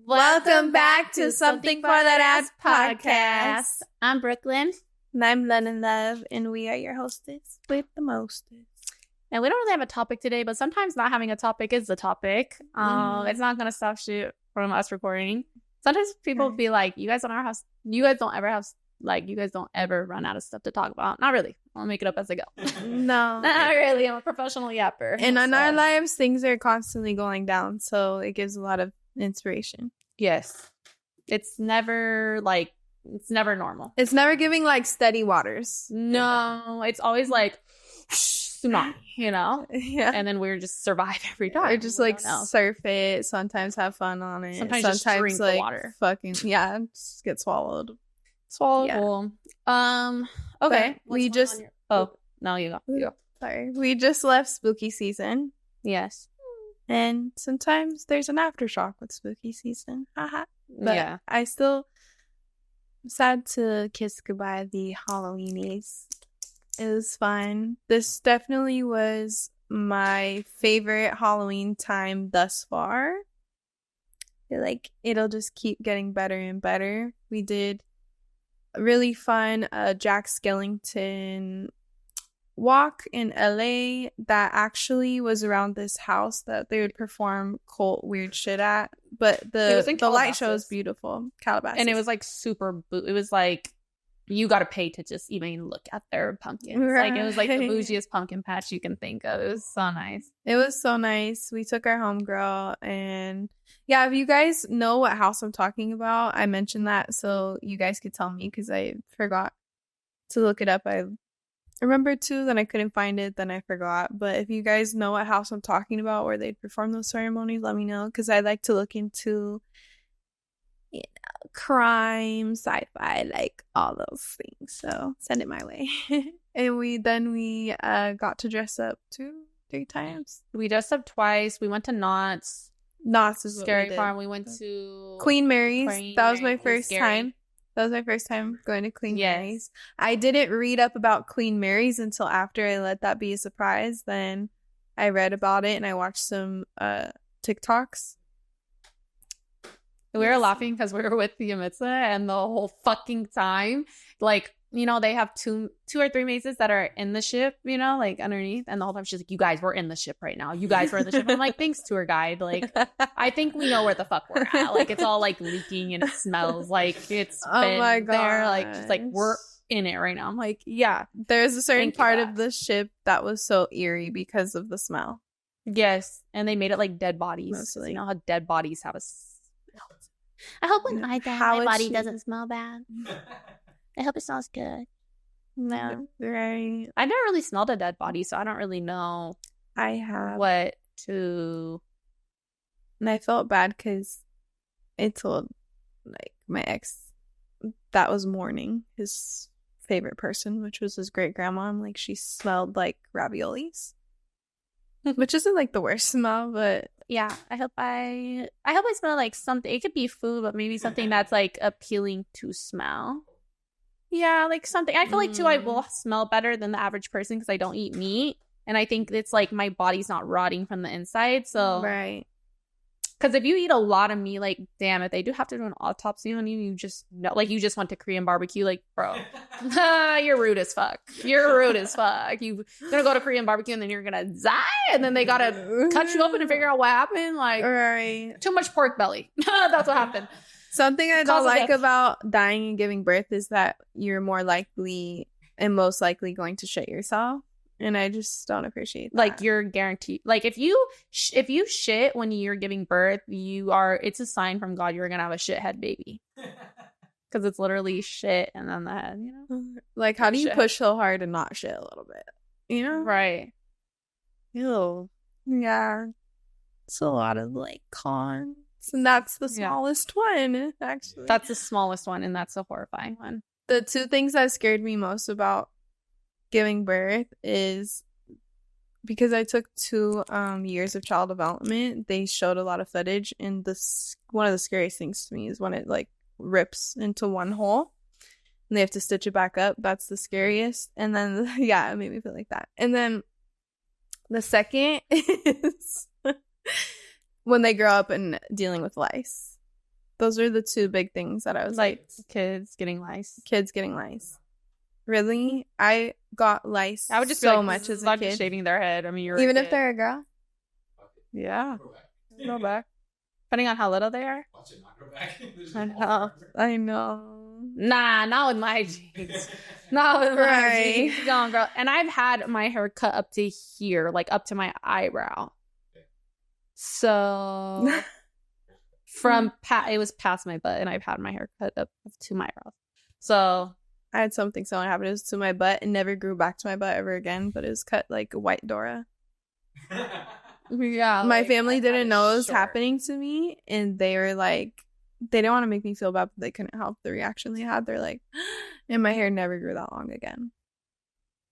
Welcome back to Somethingforthatass podcast. I'm Brooklyn. And I'm Lennon Love, and we are your hostess with the mostest. And we don't really have a topic today, but sometimes not having a topic is the topic. It's not gonna stop shit from us recording. Sometimes people be like, you guys don't ever run out of stuff to talk about. Not really. I'll make it up as I go. No. Not really. I'm a professional yapper. And in our lives, things are constantly going down, so it gives a lot of inspiration. Yes. It's never normal. It's never giving like steady waters. No. It's always like tsunami, you know? Yeah. And then we're just survive every time. Or just like surf it, sometimes have fun on it. Sometimes just drink like the water. Just get swallowed. Swallowable. Yeah. Okay. We just no, you go. Sorry. We just left spooky season. Yes. And sometimes there's an aftershock with spooky season. Haha. But yeah. I still sad to kiss goodbye the Halloweenies. It was fun. This definitely was my favorite Halloween time thus far. I feel like it'll just keep getting better and better. We did a really fun Jack Skellington walk in LA that actually was around this house that they would perform cult weird shit at. But the light show is beautiful. Calabasas. And it was like it was like you got to pay to just even look at their pumpkins. Right. Like it was like the bougiest pumpkin patch you can think of. It was so nice. It was so nice. We took our homegirl, and yeah, if you guys know what house I'm talking about, I mentioned that so you guys could tell me because I forgot to look it up. I remembered to, then I couldn't find it, then I forgot. But if you guys know what house I'm talking about where they'd perform those ceremonies, let me know because I like to look into crime, sci-fi, like all those things. So send it my way. And we got to dress up 2-3 times. We dressed up twice. We went to Knott's. Knott's is Scary Farm. We went to Queen Mary's. That was my first time. That was my first time going to Queen Mary's. I didn't read up about Queen Mary's until after I let that be a surprise. Then I read about it and I watched some TikToks. We were laughing because we were with the Yamitsa and the whole fucking time, like, you know, they have two or three mazes that are in the ship, you know, like underneath. And the whole time she's like, you guys, we're in the ship right now. You guys were in the ship. I'm like, thanks, tour guide. Like, I think we know where the fuck we're at. Like, it's all like leaking and it smells like it's been my God. there. Like, she's like, we're in it right now. I'm like, yeah. There's a certain part of the ship that was so eerie because of the smell. Yes. And they made it like dead bodies. Mostly. You know how dead bodies have a smell. I hope when I die, my body doesn't smell bad. I hope it smells good. No. Right. I never really smelled a dead body, so I don't really know. I have. What to. And I felt bad because I told, like, my ex that was mourning his favorite person, which was his great grandma. I'm like, she smelled like raviolis. Which isn't like the worst smell, but yeah, I hope I smell like something. It could be food, but maybe something that's like appealing to smell. Yeah, like something. I feel like too, I will smell better than the average person because I don't eat meat, and I think it's like my body's not rotting from the inside. So right. Because if you eat a lot of meat, like, damn, if they do have to do an autopsy on you, you just know, like, you just went to Korean barbecue, like, bro, you're rude as fuck. You're rude as fuck. You're gonna go to Korean barbecue and then you're gonna die, and then they gotta cut you open and figure out what happened. Like, right. Too much pork belly. That's what happened. Something I don't like about dying and giving birth is that you're more likely and most likely going to shit yourself. And I just don't appreciate that. Like, you're guaranteed. Like, if you shit when you're giving birth, it's a sign from God you're gonna have a shithead baby. Because it's literally shit and then the head, you know? Like, how do you push so hard and not shit a little bit? You know? Right. Ew. Yeah. It's a lot of, like, cons. And that's the smallest one, actually. That's the smallest one, and that's the horrifying one. The two things that scared me most about giving birth is because I took 2 years of child development. They showed a lot of footage, and one of the scariest things to me is when it like rips into one hole and they have to stitch it back up. That's the scariest. And then it made me feel like that. And then the second is when they grow up and dealing with lice. Those are the two big things that I was like kids getting lice. Kids getting lice. Really? I got lice I would just so be like, much as a not kid. just shaving their head. I mean, you're even if they're a girl. Yeah. Go back. Depending on how little they are. Watch it not go back. I know. Nah, not with my jeans. Not with my Right. jeans. Go on, girl. And I've had my hair cut up to here, like up to my eyebrow. So it was past my butt, and I've had my hair cut up to my eyebrows. So I had something similar happen. It was to my butt and never grew back to my butt ever again, but it was cut like a white Dora. yeah, My like, family didn't know it was short. happening to me, and they were like, they didn't want to make me feel bad, but they couldn't help the reaction they had. They're like, and my hair never grew that long again.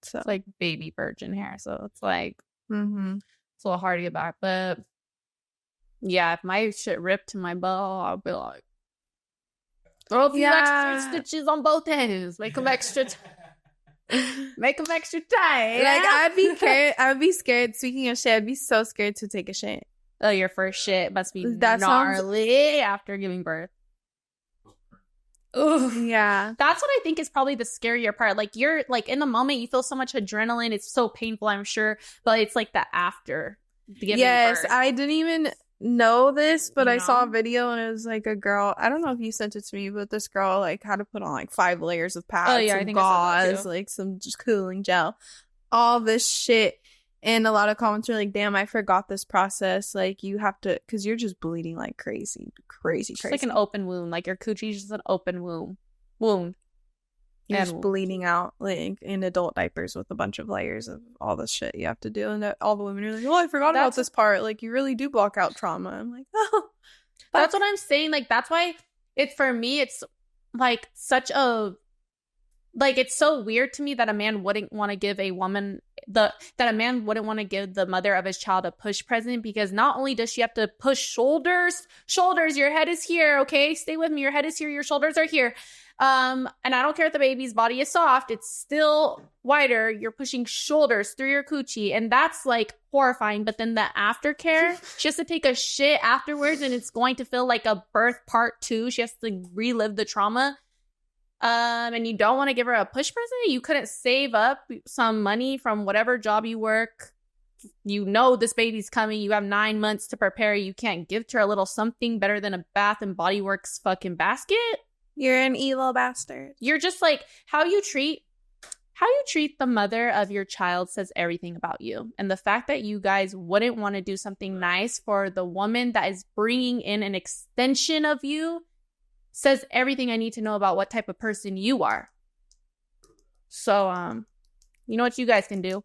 So It's like baby virgin hair, so it's like mm-hmm. it's a little hard to get back. But yeah, if my shit ripped to my butt, I'll be like, throw a few extra stitches on both ends, make them extra. Make them extra tight. Like I would be scared. Speaking of shit, I'd be so scared to take a shit. Oh, your first shit must be That sounds- gnarly after giving birth. Ooh. Yeah. That's what I think is probably the scarier part. Like, you're like in the moment, you feel so much adrenaline. It's so painful, I'm sure, but it's like the after giving Yes, birth. I didn't even know this, but You I saw a know? video and it was like a girl. I don't know if you sent it to me, but this girl like had to put on like 5 layers of pads, Oh, yeah, I some think I saw that gauze, too. like some just cooling gel, all this shit. And a lot of comments are like, "Damn, I forgot this process. Like you have to, because you're just bleeding like crazy." It's like an open wound. Like your coochie's just an open wound. You're and just bleeding out like in adult diapers with a bunch of layers of all this shit you have to do, and all the women are like, "Oh, I forgot about this part. Like you really do block out trauma." I'm like, "Oh." That's what I'm saying. Like, that's why it's, for me, it's like such a, like, it's so weird to me that a man wouldn't want to give a woman that a man wouldn't want to give the mother of his child a push present, because not only does she have to push shoulders, your head is here, okay? Stay with me. Your head is here. Your shoulders are here. And I don't care if the baby's body is soft, it's still wider. You're pushing shoulders through your coochie, and that's like horrifying. But then the aftercare, she has to take a shit afterwards, and it's going to feel like a birth part 2. She has to relive the trauma. And you don't want to give her a push present. You couldn't save up some money from whatever job you work. You know this baby's coming. You have 9 months to prepare. You can't give her a little something better than a Bath and Body Works fucking basket. You're an evil bastard. You're just like, how you treat the mother of your child says everything about you. And the fact that you guys wouldn't want to do something nice for the woman that is bringing in an extension of you says everything I need to know about what type of person you are. So, you know what you guys can do?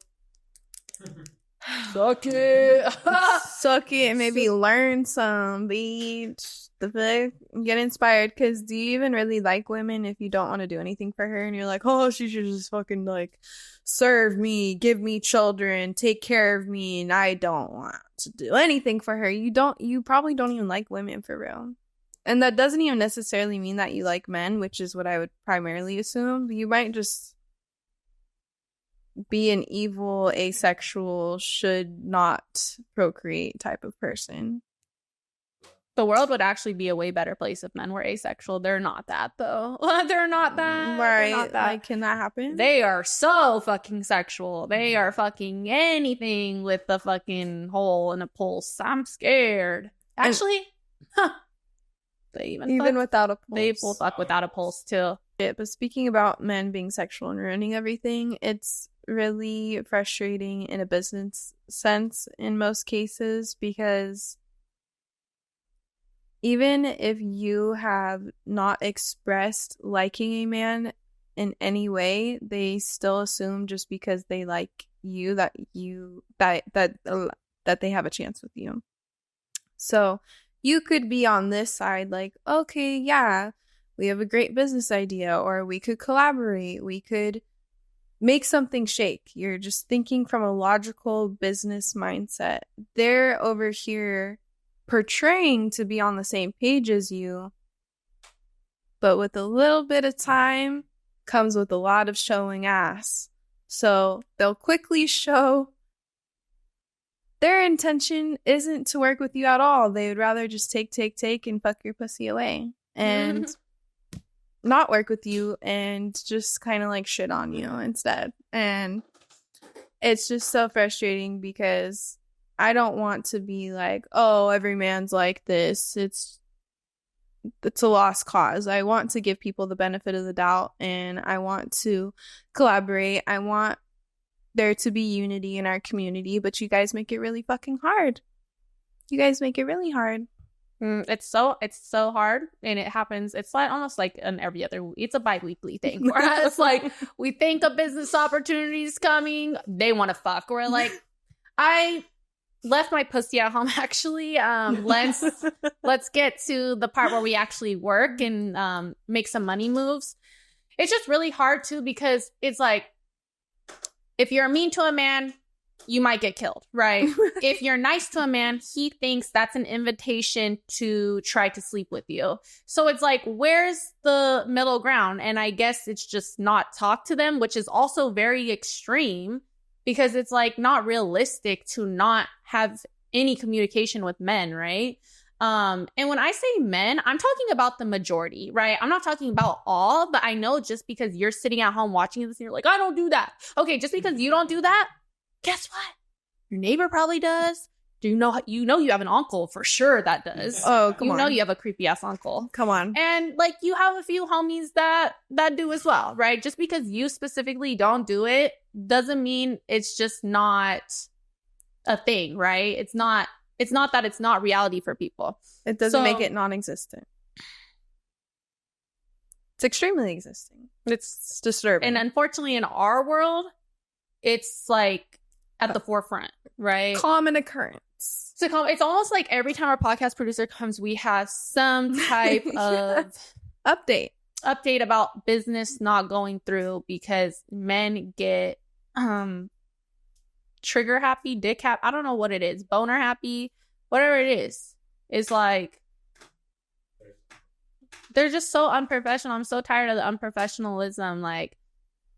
Suck it. Suck it and maybe learn some, bitch. The fuck? Get inspired, because do you even really like women if you don't want to do anything for her and you're like, oh, she should just fucking like serve me, give me children, take care of me, and I don't want to do anything for her. You probably don't even like women for real. And that doesn't even necessarily mean that you like men, which is what I would primarily assume. You might just be an evil, asexual, should not procreate type of person. The world would actually be a way better place if men were asexual. They're not that, though. They're not that. Right. They're not that. Like, can that happen? They are so fucking sexual. They are fucking anything with a fucking hole in a pulse. I'm scared. Actually, they even without a pulse. They will fuck without a pulse, too. But speaking about men being sexual and ruining everything, it's really frustrating in a business sense in most cases, because even if you have not expressed liking a man in any way, they still assume just because they like you that they have a chance with you. So you could be on this side like, okay, yeah, we have a great business idea, or we could collaborate, we could make something shake. You're just thinking from a logical business mindset. They're over here portraying to be on the same page as you, but with a little bit of time comes with a lot of showing ass. So they'll quickly show their intention isn't to work with you at all. They would rather just take and fuck your pussy away. and not work with you and just kind of like shit on you instead. And it's just so frustrating because I don't want to be like, oh, every man's like this. It's a lost cause. I want to give people the benefit of the doubt, and I want to collaborate. I want there to be unity in our community, but you guys make it really fucking hard. You guys make it really hard. It's so hard, and it happens. It's like almost like an every other week. It's a bi-weekly thing for us. Like, we think a business opportunity is coming, they want to fuck. We're like, I left my pussy at home. Actually, let's get to the part where we actually work and make some money moves. It's just really hard too, because it's like, if you're mean to a man, you might get killed, right? If you're nice to a man, he thinks that's an invitation to try to sleep with you. So it's like, where's the middle ground? And I guess it's just not talk to them, which is also very extreme, because it's like not realistic to not have any communication with men, right? And when I say men, I'm talking about the majority, right? I'm not talking about all, but I know just because you're sitting at home watching this and you're like, I don't do that. Okay, just because you don't do that, guess what? Your neighbor probably does. Do you know you have an uncle for sure that does. Oh, come on. You know you have a creepy ass uncle. Come on. And like, you have a few homies that do as well, right? Just because you specifically don't do it doesn't mean it's just not a thing, right? It's not that it's not reality for people. It doesn't make it non-existent. It's extremely existing. It's disturbing. And unfortunately, in our world, it's like at the forefront, right? Common occurrence. It's almost like every time our podcast producer comes, we have some type of update about business not going through, because men get trigger happy, dick happy. I don't know what it is. Boner happy, whatever it is. It's like, they're just so unprofessional. I'm so tired of the unprofessionalism. Like,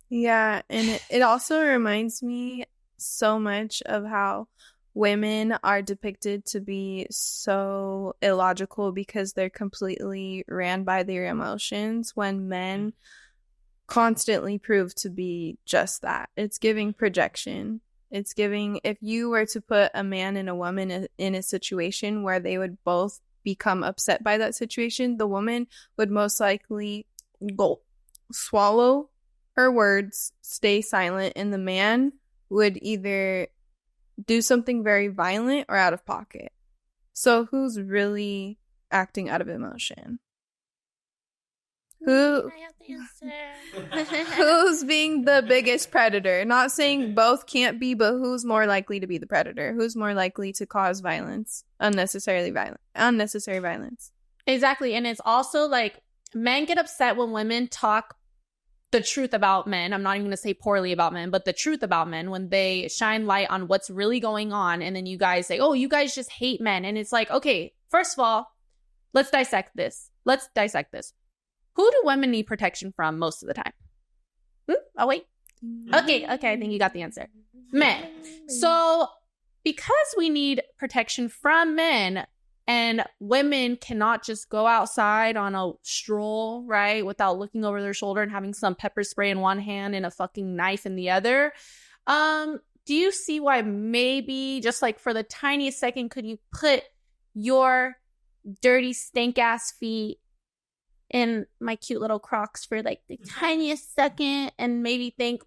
yeah, and it also reminds me so much of how women are depicted to be so illogical because they're completely ran by their emotions, when men constantly prove to be just that. It's giving projection. It's giving, if you were to put a man and a woman in a situation where they would both become upset by that situation, the woman would most likely go swallow her words, stay silent, and the man would either do something very violent or out of pocket. So who's really acting out of emotion? Who's being the biggest predator? Not saying both can't be, but who's more likely to be the predator? Who's more likely to cause violence? Unnecessary violence. Exactly. And it's also like, men get upset when women talk the truth about men. I'm not even going to say poorly about men, but the truth about men, when they shine light on what's really going on. And then you guys say, oh, you guys just hate men. And it's like, okay, first of all, let's dissect this. Who do women need protection from most of the time? Oh, wait. Okay, I think you got the answer. Men. So because we need protection from men, and women cannot just go outside on a stroll, right, without looking over their shoulder and having some pepper spray in one hand and a fucking knife in the other. Do you see why maybe, just like for the tiniest second, could you put your dirty, stink-ass feet in my cute little Crocs for like the tiniest second and maybe think,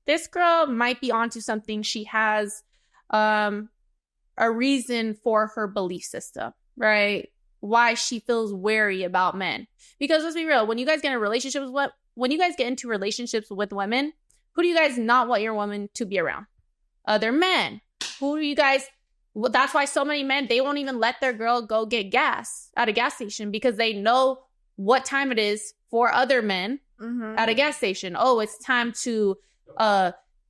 this girl might be onto something. She has a reason for her belief system, right? Why she feels wary about men. Because let's be real, when you guys get into relationships with women, who do you guys not want your woman to be around? Other men. Who do you guys? Well, that's why so many men, they won't even let their girl go get gas at a gas station, because they know what time it is for other men at a gas station. Oh, it's time to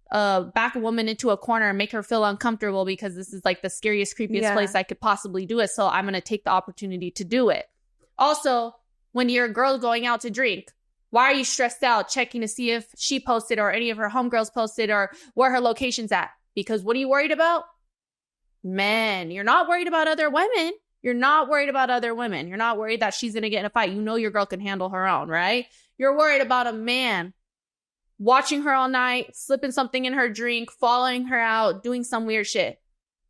back a woman into a corner and make her feel uncomfortable, because this is like the scariest, creepiest place I could possibly do it. So I'm going to take the opportunity to do it. Also, when you're a girl going out to drink, why are you stressed out checking to see if she posted or any of her homegirls posted or where her location's at? Because what are you worried about? Men. You're not worried about other women. You're not worried about other women. You're not worried that she's going to get in a fight. You know your girl can handle her own, right? You're worried about a man watching her all night, slipping something in her drink, following her out, doing some weird shit.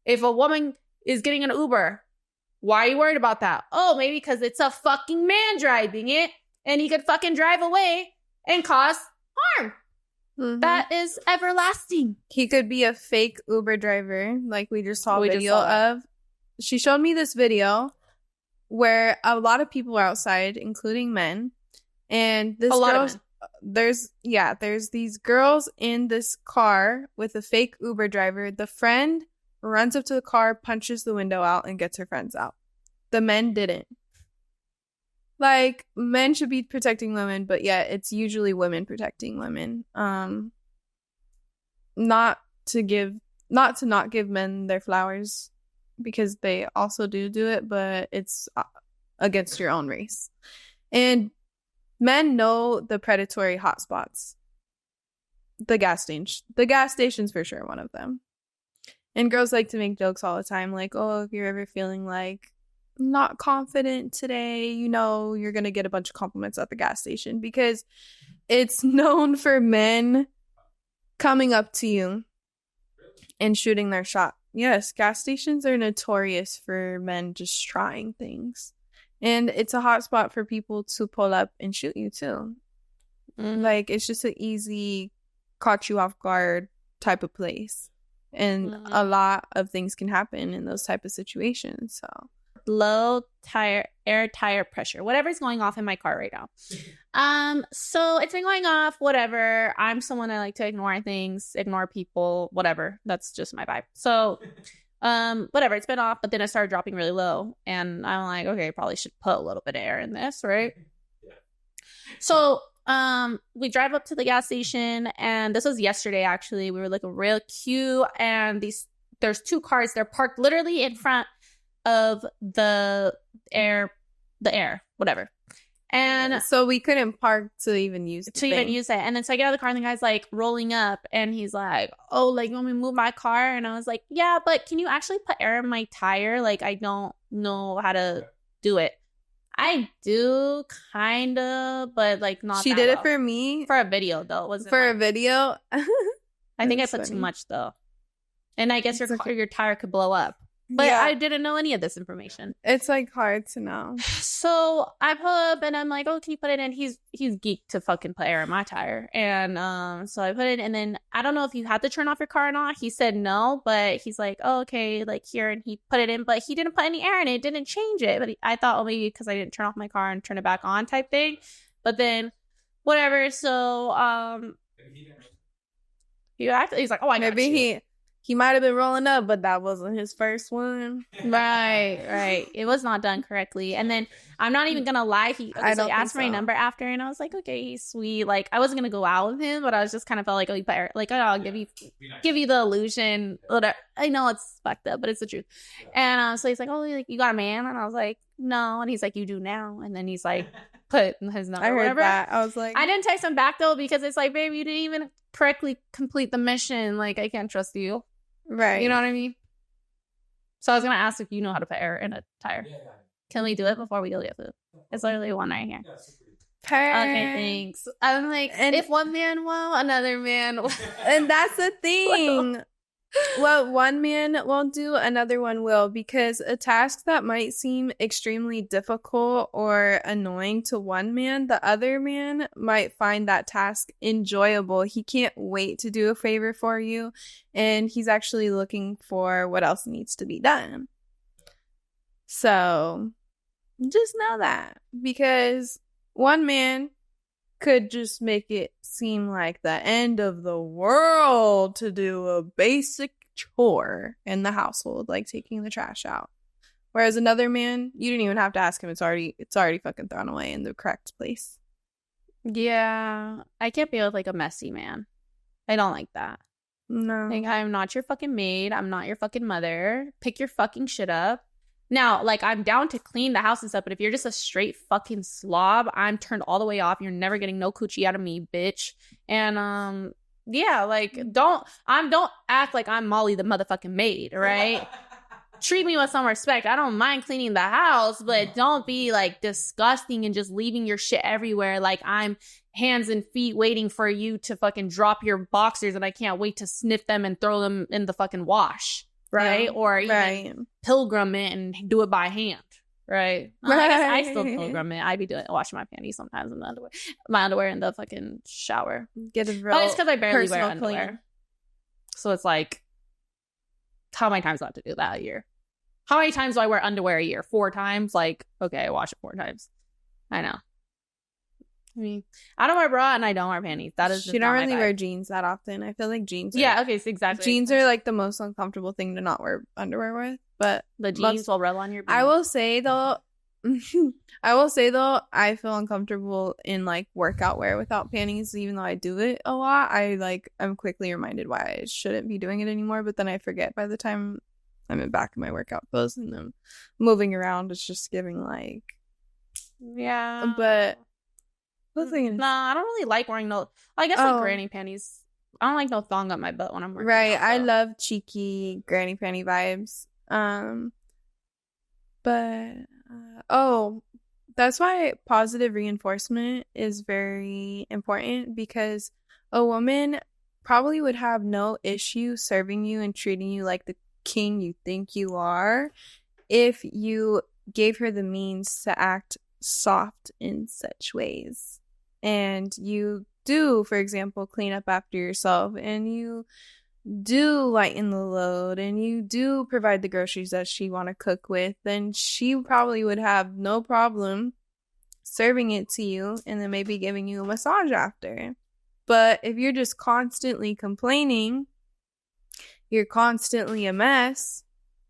If a woman is getting an Uber, why are you worried about that? Oh, maybe because it's a fucking man driving it and he could fucking drive away and cause harm. Mm-hmm. That is everlasting. He could be a fake Uber driver, like we just saw a video of. She showed me this video where a lot of people are outside, including men. And this girl's, there's these girls in this car with a fake Uber driver. The friend runs up to the car, punches the window out, and gets her friends out. The men didn't. Like, men should be protecting women, but yet it's usually women protecting women. Not to not give men their flowers, because they also do it, but it's against your own race. And men know the predatory hotspots. The gas station's for sure one of them. And girls like to make jokes all the time, like, oh, if you're ever feeling like not confident today, you know, you're going to get a bunch of compliments at the gas station, because it's known for men coming up to you and shooting their shot. Yes, gas stations are notorious for men just trying things. And it's a hot spot for people to pull up and shoot you too. Mm-hmm. Like, it's just an easy caught you off guard type of place. And a lot of things can happen in those type of situations. So low air tire pressure, whatever's going off in my car right now. So it's been going off, whatever. I'm someone, I like to ignore things, ignore people, whatever. That's just my vibe. So whatever, it's been off, but then it started dropping really low, and I'm like, okay, I probably should put a little bit of air in this, right? Yeah. So we drive up to the gas station, and this was yesterday actually. We were like a real queue, and there's two cars. They're parked literally in front of the air, whatever. And so we couldn't park to even use it. And then so I get out of the car, and the guy's like rolling up, and he's like, oh, like, you want me to move my car? And I was like, yeah, but can you actually put air in my tire? Like, I don't know how to do it. I do, kind of, but like not. She did it for me. For a video, though. It wasn't for a video. I think I put too much, though. And I guess your tire could blow up. But yeah. I didn't know any of this information. It's like hard to know. So I pull up and I'm like, oh, can you put it in? He's geeked to fucking put air in my tire. And so I put it in, and then I don't know if you had to turn off your car or not. He said no, but he's like, oh, okay, like here, and he put it in, but he didn't put any air in it. It didn't change it. But I thought, oh, maybe because I didn't turn off my car and turn it back on type thing. But then whatever. So he's like, oh, I got maybe He might have been rolling up, but that wasn't his first one. Right. It was not done correctly. And then I'm not even gonna lie, he asked for my number after, and I was like, okay, he's sweet. Like, I wasn't gonna go out with him, but I was just kind of felt like, oh, I'll give you the illusion. I know it's fucked up, but it's the truth. And so he's like, oh, like, you got a man? And I was like, no. And he's like, you do now. And then he's like, put his number. I heard that. I was like, I didn't text him back though, because it's like, babe, you didn't even correctly complete the mission. Like, I can't trust you. Right. You know what I mean? So I was going to ask if you know how to put air in a tire. Yeah. Can we do it before we go get food? It's literally one right here. Okay, thanks. I'm like, and if one man will, another man will. And that's the thing. What one man won't do, another one will, because a task that might seem extremely difficult or annoying to one man, the other man might find that task enjoyable. He can't wait to do a favor for you, and he's actually looking for what else needs to be done. So just know that, because one man could just make it seem like the end of the world to do a basic chore in the household, like taking the trash out. Whereas another man, you didn't even have to ask him. It's already fucking thrown away in the correct place. Yeah, I can't be with like a messy man. I don't like that. No. Like, I'm not your fucking maid. I'm not your fucking mother. Pick your fucking shit up. Now, like, I'm down to clean the house and stuff, but if you're just a straight fucking slob, I'm turned all the way off. You're never getting no coochie out of me, bitch. And, yeah, like, don't act like I'm Molly the motherfucking maid, right? treat me with some respect. I don't mind cleaning the house, but don't be like disgusting and just leaving your shit everywhere. Like I'm hands and feet waiting for you to fucking drop your boxers and I can't wait to sniff them and throw them in the fucking wash. Right? Yeah, Or even pilgrim it and do it by hand. Right? Well, I guess I still pilgrim it. I be washing my panties sometimes in the underwear. My underwear in the fucking shower. Get a real But it's because I barely wear personal underwear. clean. So it's like, how many times do I have to do that a year? How many times do I wear underwear a year? 4 times? Like, okay, I wash it 4 times. I know. I mean, I don't wear bra and I don't wear panties. That is just You don't not my really vibe. wear jeans that often. I feel like jeans are, Yeah, okay, so exactly. jeans are like the most uncomfortable thing to not wear underwear with. But the jeans will roll on your I will say though, I feel uncomfortable in like workout wear without panties, even though I do it a lot. I'm quickly reminded why I shouldn't be doing it anymore, but then I forget by the time I'm back in my workout clothes and I'm moving around. It's just giving like, yeah. But the thing is, nah, I don't really like wearing no. I guess like granny panties. I don't like no thong up my butt when I'm working. Right, out, I love cheeky granny panty vibes. That's why positive reinforcement is very important, because a woman probably would have no issue serving you and treating you like the king you think you are if you gave her the means to act soft in such ways. And you do, for example, clean up after yourself, and you do lighten the load, and you do provide the groceries that she want to cook with, then she probably would have no problem serving it to you and then maybe giving you a massage after. But if you're just constantly complaining, you're constantly a mess,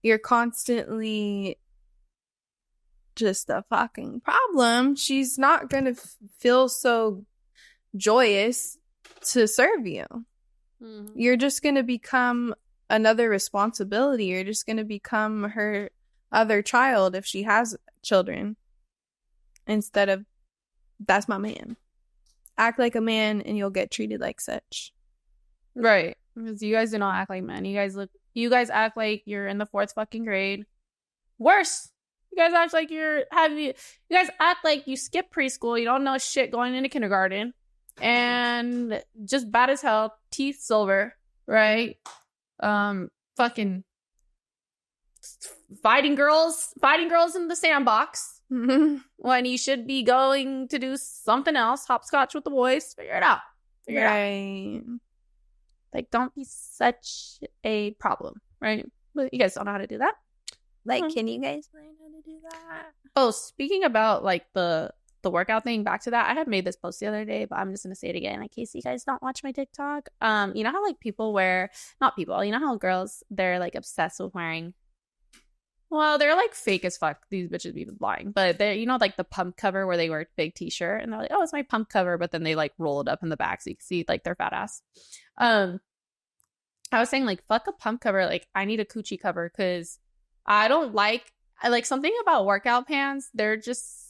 you're constantly just a fucking problem, she's not gonna feel so joyous to serve you. Mm-hmm. You're just gonna become another responsibility. You're just gonna become her other child if she has children, instead of that's my man. Act like a man and you'll get treated like such. Right, because you guys do not act like men. You guys act like you're in the 4th fucking grade. Worse, you guys act like you guys act like you skip preschool, you don't know shit going into kindergarten, and just bad as hell, teeth silver, right? Fucking fighting girls in the sandbox when you should be going to do something else, hopscotch with the boys. Figure it out. Right. Like, don't be such a problem, right? But you guys don't know how to do that. Like, can you guys learn how to do that? Oh, speaking about like the workout thing, back to that, I had made this post the other day, but I'm just gonna say it again in case you guys don't watch my TikTok. You know how like you know how girls, they're like obsessed with wearing, well, they're like fake as fuck, these bitches be lying, but they're, you know, like the pump cover where they wear a big t-shirt and they're like, oh, it's my pump cover, but then they like roll it up in the back so you can see like their fat ass. I was saying like, fuck a pump cover, like I need a coochie cover, because I like something about workout pants, they're just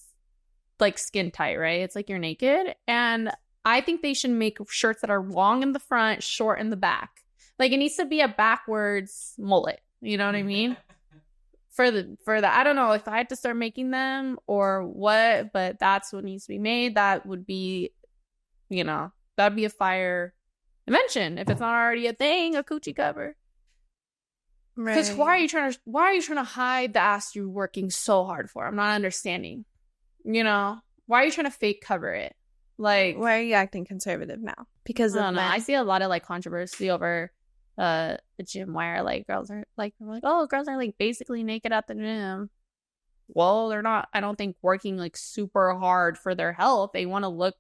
like skin tight, right? It's like you're naked, and I think they should make shirts that are long in the front, short in the back. Like it needs to be a backwards mullet, you know what I mean? For the I don't know if I had to start making them or what, but that's what needs to be made. That would be, you know, that'd be a fire invention if it's not already a thing, a coochie cover. Because why are you trying to hide the ass you're working so hard for? I'm not understanding. You know, why are you trying to fake cover it? Like, why are you acting conservative now? Because I don't know. I see a lot of like controversy over the gym where like girls are like, oh, girls are like basically naked at the gym. Well, they're not. I don't think working like super hard for their health. They want to look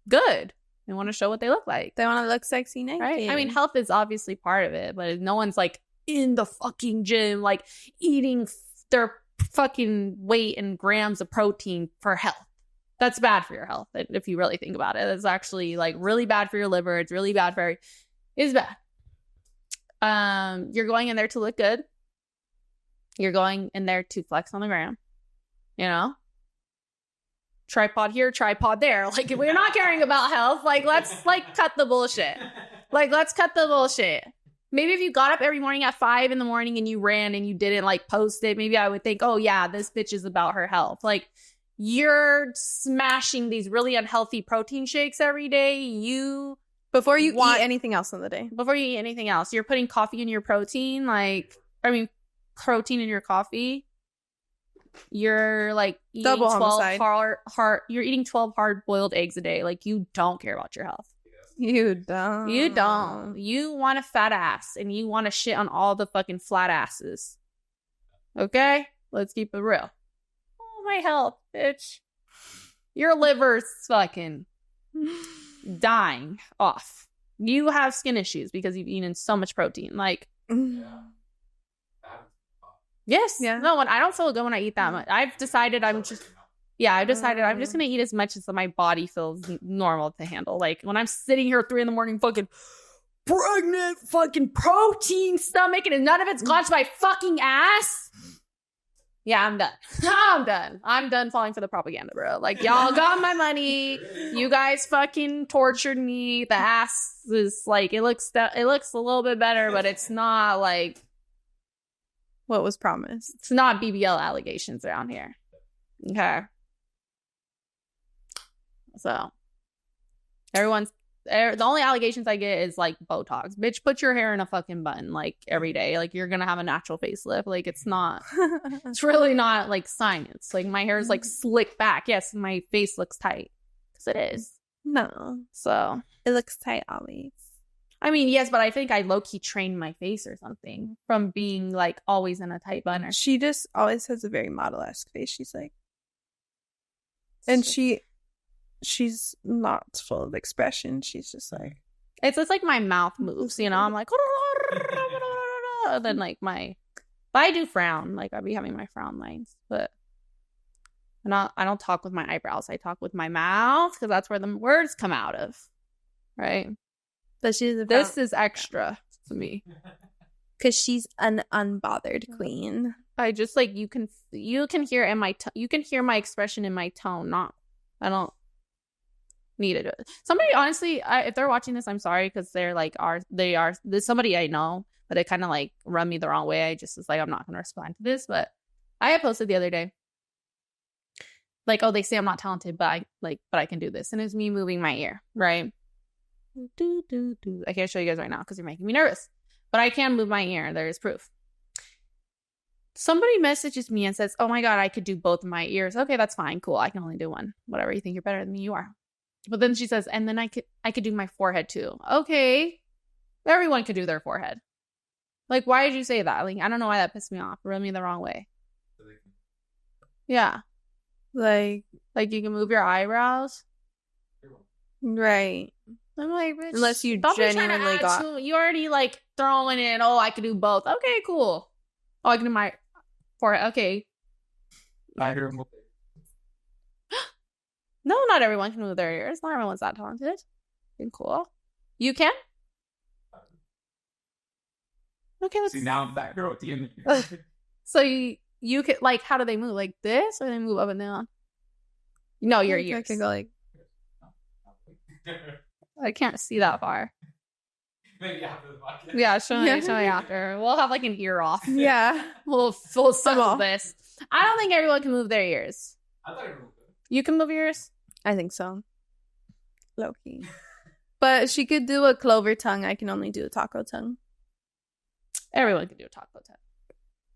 good. They want to show what they look like. They want to look sexy naked. Right? I mean, health is obviously part of it, but no one's like in the fucking gym like eating their fucking weight and grams of protein for health. That's bad for your health if you really think about it. It's actually like really bad for your liver. It's really bad for it's bad. You're going in there to look good. You're going in there to flex on the gram. You know? Tripod here, tripod there. Like, if we're not caring about health, like, let's like cut the bullshit. Like, let's cut the bullshit. maybe if you got up every morning at 5 a.m. and you ran and you didn't like post it, maybe I would think, oh yeah, this bitch is about her health. Like, you're smashing these really unhealthy protein shakes every day. Before you eat anything else in the day. Before you eat anything else, you're putting coffee in your protein, protein in your coffee. You're like eating double 12 you're eating 12 hard-boiled eggs a day. Like, you don't care about your health. You don't. You want a fat ass and you want to shit on all the fucking flat asses. Okay? Let's keep it real. Oh, my health, bitch. Your liver's fucking dying off. You have skin issues because you've eaten so much protein. Like, yes. Yeah. No, I don't feel good when I eat that much. I've decided I'm just going to eat as much as my body feels normal to handle. Like, when I'm sitting here at 3 a.m. fucking pregnant fucking protein stomach and none of it's gone to my fucking ass. Yeah, I'm done. I'm done falling for the propaganda, bro. Like, y'all got my money. You guys fucking tortured me. The ass is like, it looks a little bit better, but it's not like what was promised. It's not BBL allegations around here. Okay. So, the only allegations I get is like Botox. Bitch, put your hair in a fucking bun like every day. Like, you're gonna have a natural facelift. Like, it's really not like science. Like, my hair is like slicked back. Yes, my face looks tight because it is. No, so it looks tight always. I mean, yes, but I think I low-key trained my face or something from being like always in a tight bun. She just always has a very model-esque face. She's like, and she's not full of expression. She's just like, it's just like my mouth moves, you know. I'm like, and then like but I do frown. Like, I'll be having my frown lines, but I don't talk with my eyebrows. I talk with my mouth because that's where the words come out of, right? But this is extra to me because she's an unbothered queen. I just like you can hear in my you can hear my expression in my tone. I don't need it. Somebody, honestly, if they're watching this, I'm sorry, because there's somebody I know, but it kind of like run me the wrong way. I just was like, I'm not gonna respond to this. But I had posted the other day, like, oh, they say I'm not talented, but I can do this, and it's me moving my ear, right? I can't show you guys right now because you're making me nervous, but I can move my ear. There is proof. Somebody messages me and says, oh my god, I could do both of my ears. Okay, that's fine, cool. I can only do one. Whatever, you think you're better than me, you are. But then she says, and then I could do my forehead too. Okay, everyone could do their forehead. Like, why did you say that? Like, I don't know why that pissed me off. It rubbed me the wrong way. Yeah, like you can move your eyebrows, right? I'm like, bitch, unless you genuinely you already like throwing in. Oh, I could do both. Okay, cool. Oh, I can do my forehead. Okay. No, not everyone can move their ears. Not everyone's that talented. Cool. You can? Okay, let's see. Now I'm back at the end. So you can, like, how do they move? Like this, or they move up and down? No, your ears. I can go like. I can't see that far. Maybe after the podcast. Yeah, show me after. We'll have like an ear off. Yeah. We'll settle this. I don't think everyone can move their ears. I thought everyone could. You can move yours? I think so. Low-key. But she could do a clover tongue. I can only do a taco tongue. Everyone can do a taco tongue.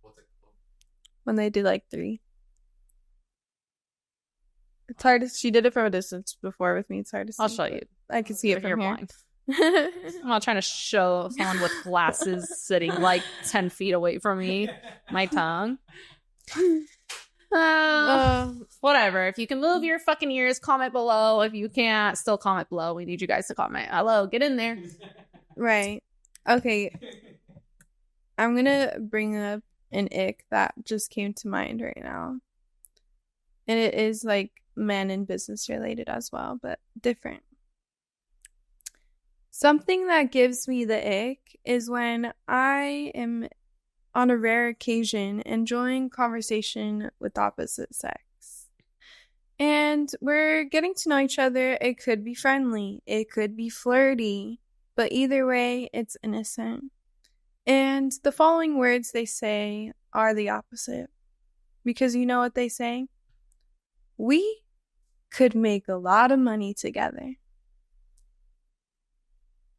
What's it called? When they do like 3. It's hard to, she did it from a distance before with me. It's hard to see. I'll show you. I can see it from here. Blind. I'm not trying to show someone with glasses sitting like 10 feet away from me my tongue. Whatever. If you can move your fucking ears, comment below. If you can't, still comment below. We need you guys to comment. Hello, get in there. Right. Okay. I'm gonna bring up an ick that just came to mind right now. And it is like men and business related as well, but different. Something that gives me the ick is when I am, on a rare occasion, enjoying conversation with opposite sex. And we're getting to know each other. It could be friendly. It could be flirty. But either way, it's innocent. And the following words they say are the opposite. Because you know what they say? We could make a lot of money together.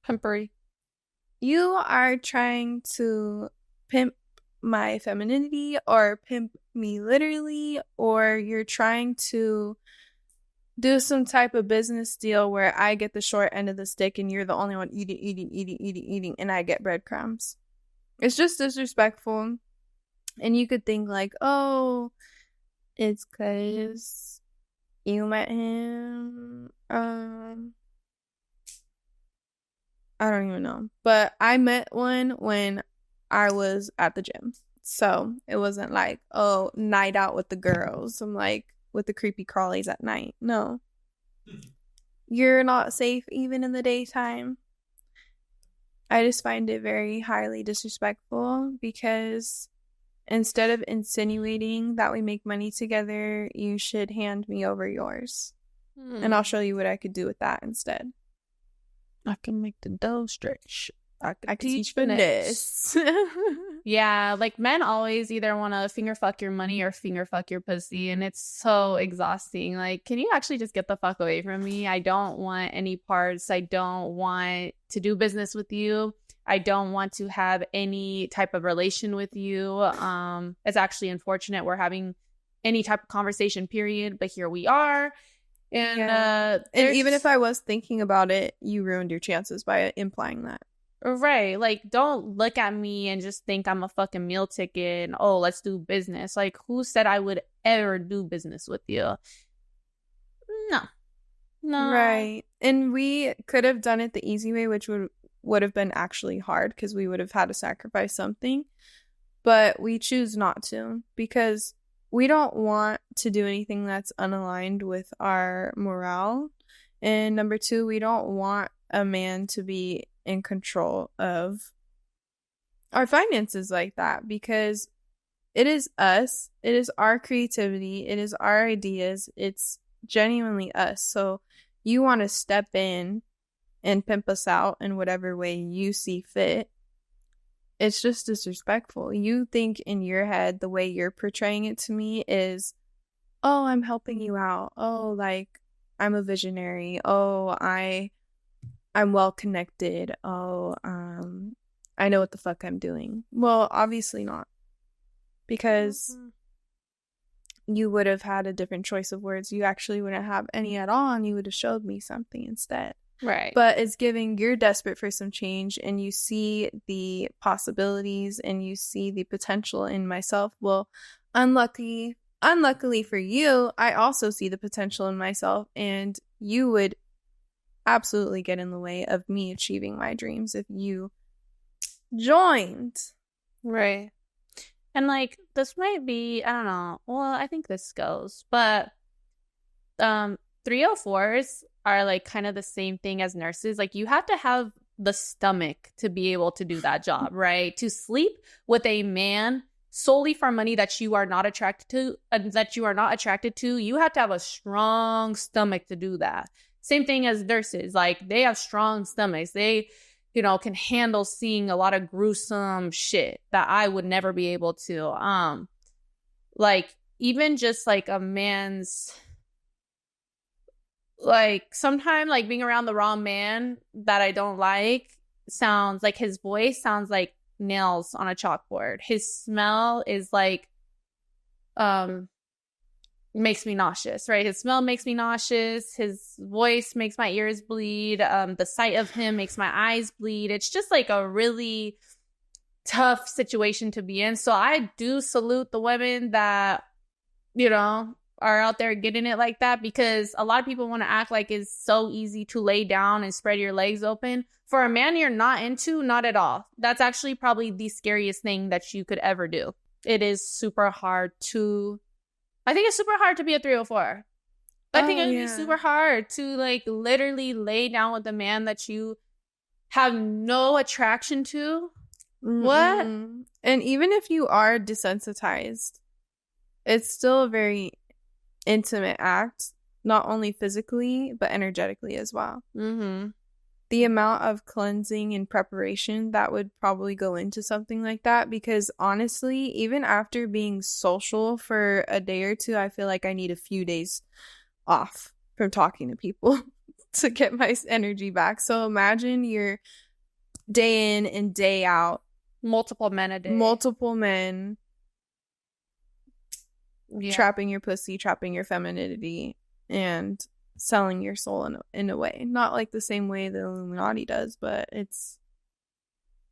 Pimpery. You are trying to pimp my femininity or pimp me literally, or you're trying to do some type of business deal where I get the short end of the stick and you're the only one eating, and I get breadcrumbs. It's just disrespectful. And you could think like, oh, it's because you met him. I don't even know. But I met one when I was at the gym. So it wasn't like, oh, night out with the girls. I'm like, with the creepy crawlies at night. No. You're not safe even in the daytime. I just find it very highly disrespectful because instead of insinuating that we make money together, you should hand me over yours. And I'll show you what I could do with that instead. I can make the dough stretch. I can teach finesse. Yeah, like men always either want to finger fuck your money or finger fuck your pussy, and it's so exhausting. Like, can you actually just get the fuck away from me? I don't want any parts. I don't want to do business with you. I don't want to have any type of relation with you. It's actually unfortunate we're having any type of conversation, period, but here we are. And even if I was thinking about it, you ruined your chances by implying that. Right. Like, don't look at me and just think I'm a fucking meal ticket and, oh, let's do business. Like, who said I would ever do business with you? No. Right. And we could have done it the easy way, which would have been actually hard because we would have had to sacrifice something. But we choose not to because we don't want to do anything that's unaligned with our morale. And number two, we don't want a man to be in control of our finances like that because it is us. It is our creativity. It is our ideas. It's genuinely us. So you want to step in and pimp us out in whatever way you see fit. It's just disrespectful. You think in your head the way you're portraying it to me is, oh, I'm helping you out. Oh, like I'm a visionary. Oh, I'm well connected. Oh, I know what the fuck I'm doing. Well, obviously not. Because you would have had a different choice of words. You actually wouldn't have any at all, and you would have showed me something instead. Right. But it's giving you're desperate for some change and you see the possibilities and you see the potential in myself. Well, unluckily for you, I also see the potential in myself, and you would absolutely get in the way of me achieving my dreams if you joined. Right. And like, this might be, I don't know. Well, I think this goes, but 304s are like kind of the same thing as nurses. Like, you have to have the stomach to be able to do that job, right? To sleep with a man solely for money that you are not attracted to, you have to have a strong stomach to do that. Same thing as nurses. Like, they have strong stomachs. They, can handle seeing a lot of gruesome shit that I would never be able to. Like, even just like a man's, like, sometimes like being around the wrong man that I don't like sounds like his voice sounds like nails on a chalkboard. His smell is like, makes me nauseous, right? His smell makes me nauseous. His voice makes my ears bleed. The sight of him makes my eyes bleed. It's just like a really tough situation to be in. So I do salute the women that, are out there getting it like that, because a lot of people want to act like it's so easy to lay down and spread your legs open. For a man you're not into, not at all. That's actually probably the scariest thing that you could ever do. It is super hard to... I think it's super hard to be a 304. I think it would be super hard to like literally lay down with a man that you have no attraction to. Mm-hmm. What? And even if you are desensitized, it's still a very intimate act, not only physically, but energetically as well. Mm-hmm. the amount of cleansing and preparation that would probably go into something like that, because honestly, even after being social for a day or two, I feel like I need a few days off from talking to people to get my energy back. So imagine you're day in and day out, multiple men a day, multiple men, yeah. trapping your pussy, trapping your femininity, and selling your soul in a way. Not like the same way the Illuminati does, but it's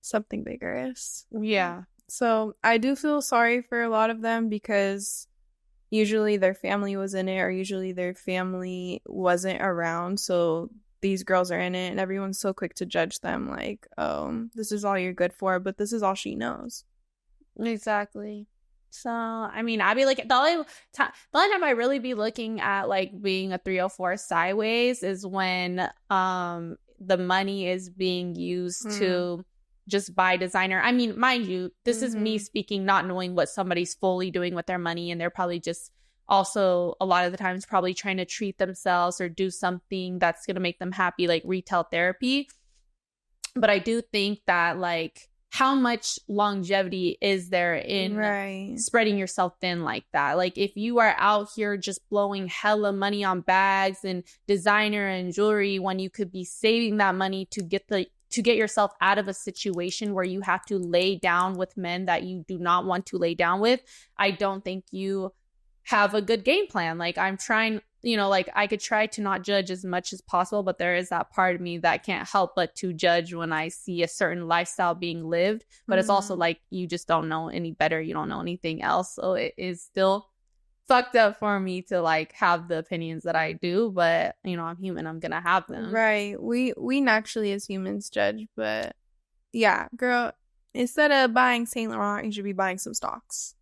something vigorous. Yeah. So I do feel sorry for a lot of them, because usually their family was in it, or usually their family wasn't around. So these girls are in it, and everyone's so quick to judge them, like, oh, this is all you're good for, but this is all she knows. Exactly. So, I mean, I'd be like, the only time I really be looking at like being a 304 sideways is when the money is being used to just buy designer. I mean, mind you, this is me speaking, not knowing what somebody's fully doing with their money, and they're probably just also a lot of the times probably trying to treat themselves or do something that's going to make them happy, like retail therapy. But I do think that, like, how much longevity is there in spreading yourself thin like that? Like, if you are out here just blowing hella money on bags and designer and jewelry, when you could be saving that money to get yourself out of a situation where you have to lay down with men that you do not want to lay down with, I don't think you have a good game plan. Like, I'm trying, like, I could try to not judge as much as possible, but there is that part of me that can't help but to judge when I see a certain lifestyle being lived. But it's also like, you just don't know any better. You don't know anything else. So it is still fucked up for me to like have the opinions that I do, but I'm human. I'm gonna have them. Right. We naturally as humans judge, but yeah, girl, instead of buying Saint Laurent, you should be buying some stocks.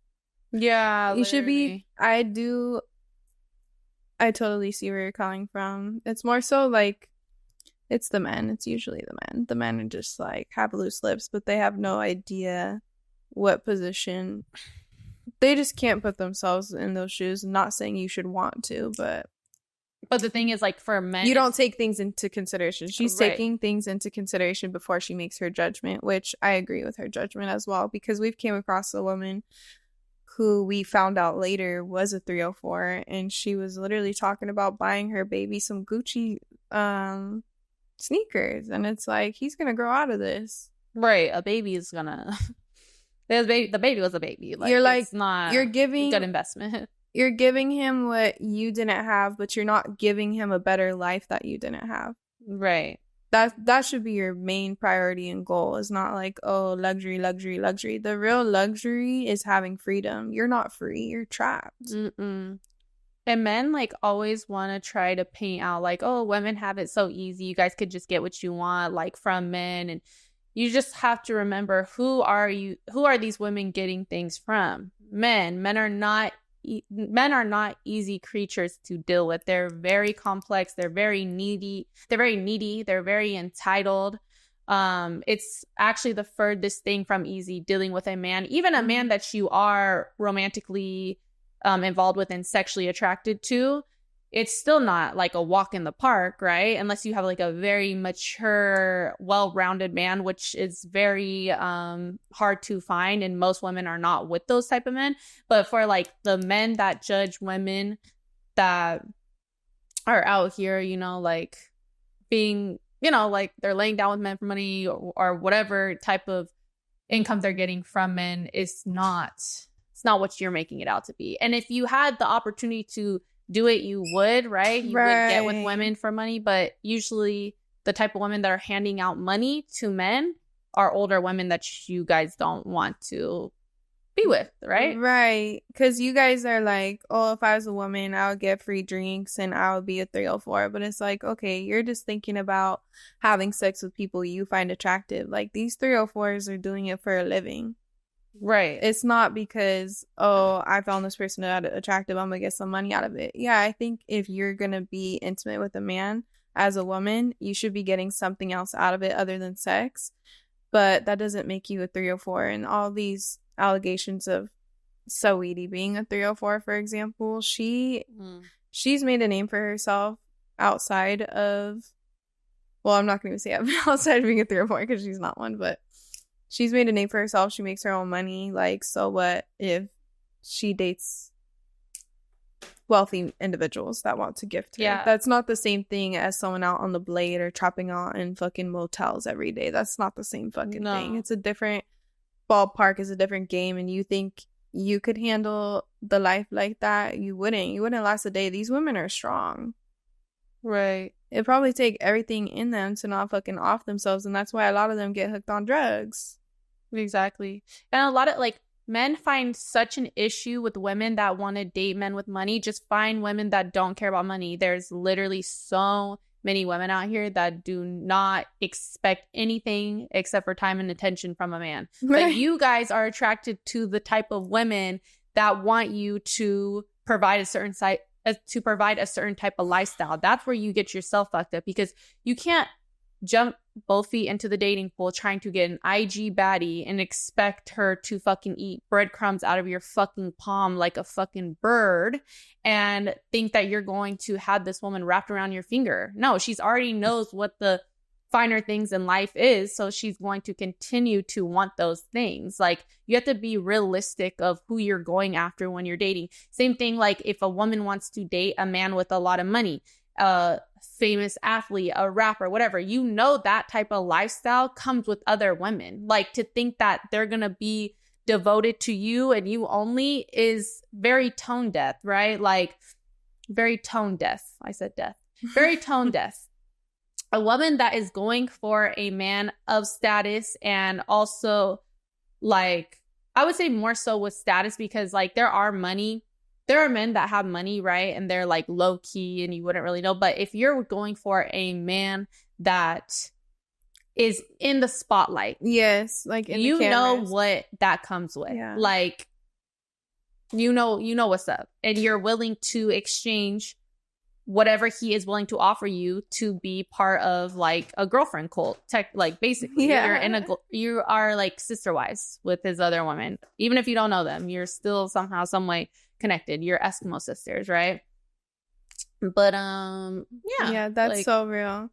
Yeah, you should be. I totally see where you're coming from. It's more so like, it's the men. It's usually the men. The men are just like, have loose lips, but they have no idea what position. They just can't put themselves in those shoes. I'm not saying you should want to, but the thing is, like, for men, you don't take things into consideration. She's taking things into consideration before she makes her judgment, which I agree with her judgment as well, because we've came across a woman who we found out later was a 304, and she was literally talking about buying her baby some Gucci sneakers, and it's like, he's gonna grow out of this. Right, a baby is gonna the baby was a baby. Like, you're like, it's not you're giving a good investment. You're giving him what you didn't have, but you're not giving him a better life that you didn't have. Right. That should be your main priority and goal. It's not like, oh, luxury. The real luxury is having freedom. You're not free. You're trapped. Mm-mm. And men, like, always want to try to paint out, like, oh, women have it so easy. You guys could just get what you want, like, from men. And you just have to remember, who are these women getting things from? Men. Men are not easy creatures to deal with. They're very complex. They're very needy. They're very entitled. It's actually the furthest thing from easy dealing with a man, even a man that you are romantically involved with and sexually attracted to. It's still not like a walk in the park, right? Unless you have like a very mature, well-rounded man, which is very hard to find, and most women are not with those type of men. But for like the men that judge women that are out here, like being, like they're laying down with men for money, or whatever type of income they're getting from men, it's not what you're making it out to be. And if you had the opportunity to do it, you would, right? You would get with women for money, but usually the type of women that are handing out money to men are older women that you guys don't want to be with, right? Right. Because you guys are like, oh, if I was a woman, I would get free drinks and I would be a 304. But it's like, okay, you're just thinking about having sex with people you find attractive. Like, these 304s are doing it for a living. Right. It's not because, oh, I found this person attractive, I'm gonna get some money out of it. Yeah, I think if you're gonna be intimate with a man as a woman, you should be getting something else out of it other than sex. But that doesn't make you a 304. And all these allegations of Saweetie being a 304, for example, she's made a name for herself outside of, well, I'm not going to say I've been outside being a 304 because she's not one, but she's made a name for herself. She makes her own money. Like, so what if she dates wealthy individuals that want to gift her? Yeah. That's not the same thing as someone out on the blade or trapping out in fucking motels every day. That's not the same fucking thing. It's a different ballpark, is a different game, and you think you could handle the life like that? You wouldn't last a day. These women are strong, right? It probably take everything in them to not fucking off themselves, and that's why a lot of them get hooked on drugs. Exactly. And a lot of like men find such an issue with women that want to date men with money. Just find women that don't care about money. There's literally so many women out here that do not expect anything except for time and attention from a man. But you guys are attracted to the type of women that want you to provide a certain type of lifestyle. That's where you get yourself fucked up, because you can't jump both feet into the dating pool trying to get an IG baddie and expect her to fucking eat breadcrumbs out of your fucking palm like a fucking bird and think that you're going to have this woman wrapped around your finger. No, she's already knows what the finer things in life is, so she's going to continue to want those things. Like, you have to be realistic of who you're going after when you're dating. Same thing, like if a woman wants to date a man with a lot of money, a famous athlete, a rapper, whatever, you know, that type of lifestyle comes with other women. Like, to think that they're gonna be devoted to you and you only is very tone deaf, right? Like, very tone deaf. I said deaf. Very tone deaf. A woman that is going for a man of status, and also, like, I would say more so with status, because like there are men that have money, right? And they're like low key and you wouldn't really know. But if you're going for a man that is in the spotlight, yes, like in you know what that comes with. Yeah. Like, you know what's up, and you're willing to exchange whatever he is willing to offer you to be part of like a girlfriend cult. Like, basically, you are like sister wives with his other women. Even if you don't know them, you're still somehow, some way connected. You're Eskimo sisters, right? But yeah, that's like, so real.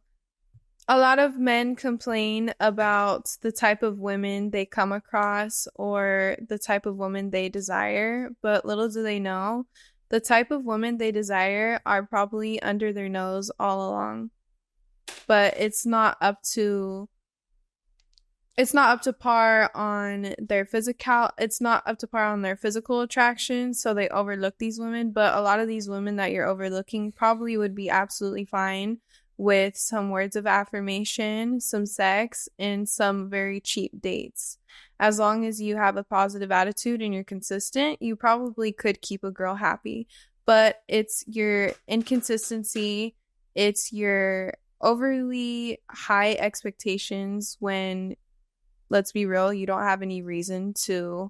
A lot of men complain about the type of women they come across or the type of woman they desire, but little do they know, the type of women they desire are probably under their nose all along. But it's not up to par on their physical. It's not up to par on their physical attraction, so they overlook these women. But a lot of these women that you're overlooking probably would be absolutely fine with some words of affirmation, some sex, and some very cheap dates. As long as you have a positive attitude and you're consistent, you probably could keep a girl happy. But it's your inconsistency, it's your overly high expectations when, let's be real, you don't have any reason to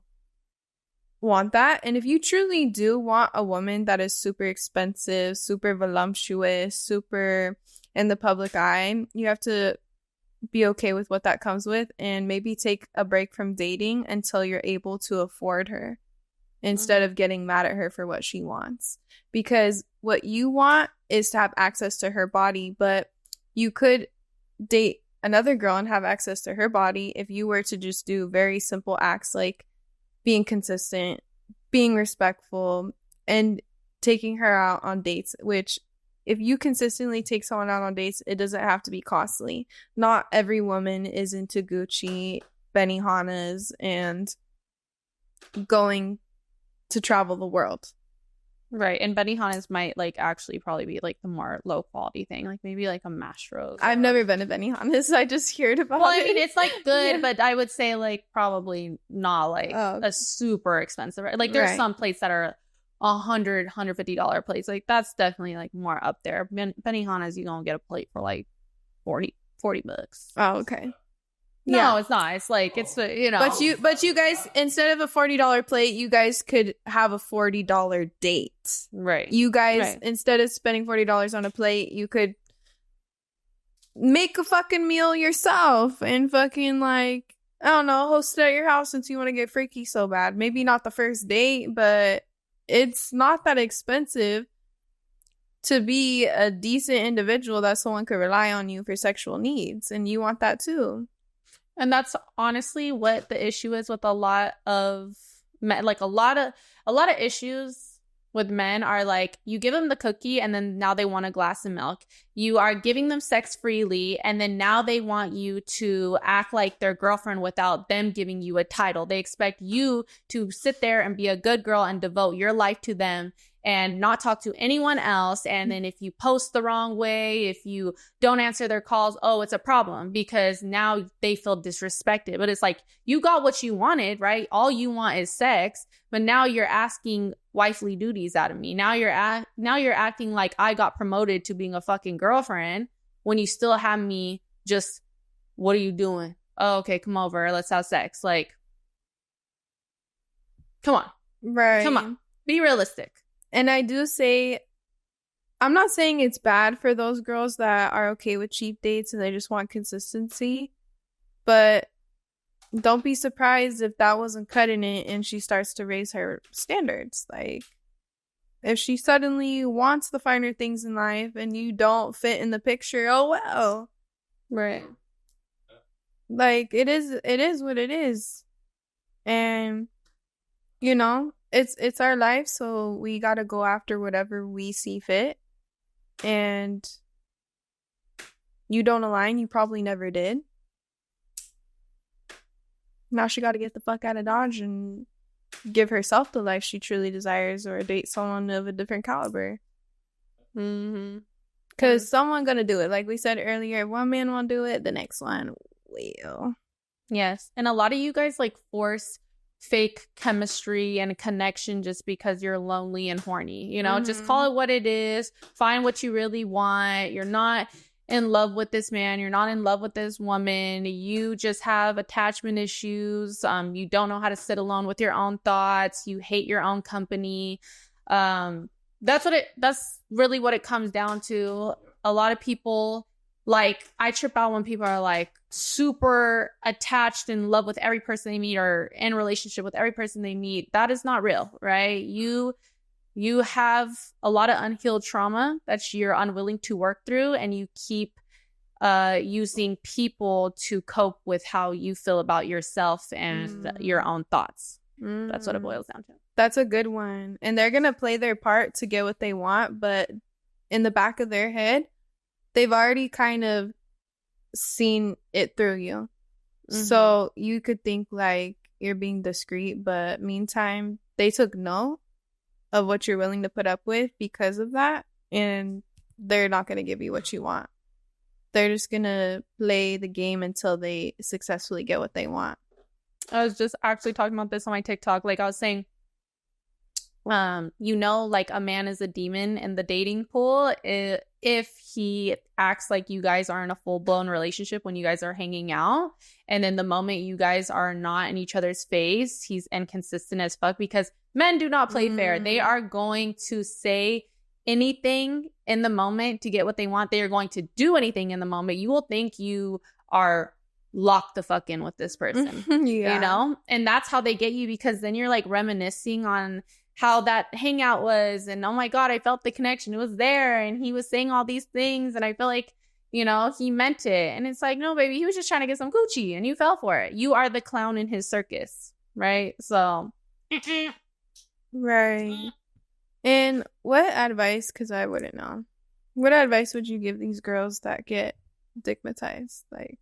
want that. And if you truly do want a woman that is super expensive, super voluptuous, super in the public eye, you have to be okay with what that comes with, and maybe take a break from dating until you're able to afford her, instead of getting mad at her for what she wants. Because what you want is to have access to her body, but you could date another girl and have access to her body if you were to just do very simple acts like being consistent, being respectful, and taking her out on dates. Which, if you consistently take someone out on dates, it doesn't have to be costly. Not every woman is into Gucci, Benihanas, and going to travel the world. Right. And Benihanas might like actually probably be like the more low quality thing, like maybe like a Mastro's. I've never been to Benihanas. I just heard about it. Well, I mean, it's like good, but I would say like probably not like a super expensive. Like there's some plates that are $150 plates. Like that's definitely like more up there. Benihanas, you gonna get a plate for like 40 bucks. Oh, okay. No, it's not. It's like, it's, you know. But you guys, instead of a $40 plate, you guys could have a $40 date. Right. You guys, instead of spending $40 on a plate, you could make a fucking meal yourself and fucking, like, I don't know, host it at your house since you want to get freaky so bad. Maybe not the first date, but it's not that expensive to be a decent individual that someone could rely on you for sexual needs, and you want that too. And that's honestly what the issue is with a lot of men. Like a lot of issues with men are like, you give them the cookie and then now they want a glass of milk. You are giving them sex freely and then now they want you to act like their girlfriend without them giving you a title. They expect you to sit there and be a good girl and devote your life to them and not talk to anyone else. And then if you post the wrong way, if you don't answer their calls, oh, it's a problem because now they feel disrespected. But it's like, you got what you wanted, right? All you want is sex, but now you're asking wifely duties out of me. Now you're acting like I got promoted to being a fucking girlfriend when you still have me just, what are you doing? Oh, okay, come over, let's have sex. Like, come on. Right. Come on. Be realistic. And I do say, I'm not saying it's bad for those girls that are okay with cheap dates and they just want consistency, but don't be surprised if that wasn't cutting it and she starts to raise her standards. Like, if she suddenly wants the finer things in life and you don't fit in the picture, oh well. Right. Like, it is what it is. And, you know, it's our life, so we gotta go after whatever we see fit. And you don't align, you probably never did. Now she gotta get the fuck out of Dodge and give herself the life she truly desires or date someone of a different caliber. Mm-hmm. Because someone gonna do it. Like we said earlier, if one man won't do it, the next one will. Yes. And a lot of you guys like force fake chemistry and connection just because you're lonely and horny. You know, just call it what it is. Find what you really want. You're not in love with this man. You're not in love with this woman. You just have attachment issues. You don't know how to sit alone with your own thoughts. You hate your own company. That's really what it comes down to. A lot of people, like, I trip out when people are like super attached in love with every person they meet or in relationship with every person they meet. That is not real, right? You have a lot of unhealed trauma that you're unwilling to work through, and you keep using people to cope with how you feel about yourself and your own thoughts. That's what it boils down to. That's a good one. And they're gonna play their part to get what they want, but in the back of their head, they've already kind of seen it through you. So you could think like you're being discreet, but meantime, they took note of what you're willing to put up with because of that, and they're not going to give you what you want. They're just going to play the game until they successfully get what they want. I was just actually talking about this on my TikTok. Like I was saying, you know, like a man is a demon in the dating pool if he acts like you guys are in a full-blown relationship when you guys are hanging out, and then the moment you guys are not in each other's face, he's inconsistent as fuck, because men do not play fair. They are going to say anything in the moment to get what they want. They are going to do anything in the moment. You will think you are locked the fuck in with this person. You know, and that's how they get you, because then you're like reminiscing on how that hangout was, and oh my god, I felt the connection, it was there, and he was saying all these things, and I feel like, you know, he meant it. And it's like, no baby, he was just trying to get some Coochie and you fell for it. You are the clown in his circus, right? So right. And what advice, because I wouldn't know, what advice would you give these girls that get stigmatized? Like,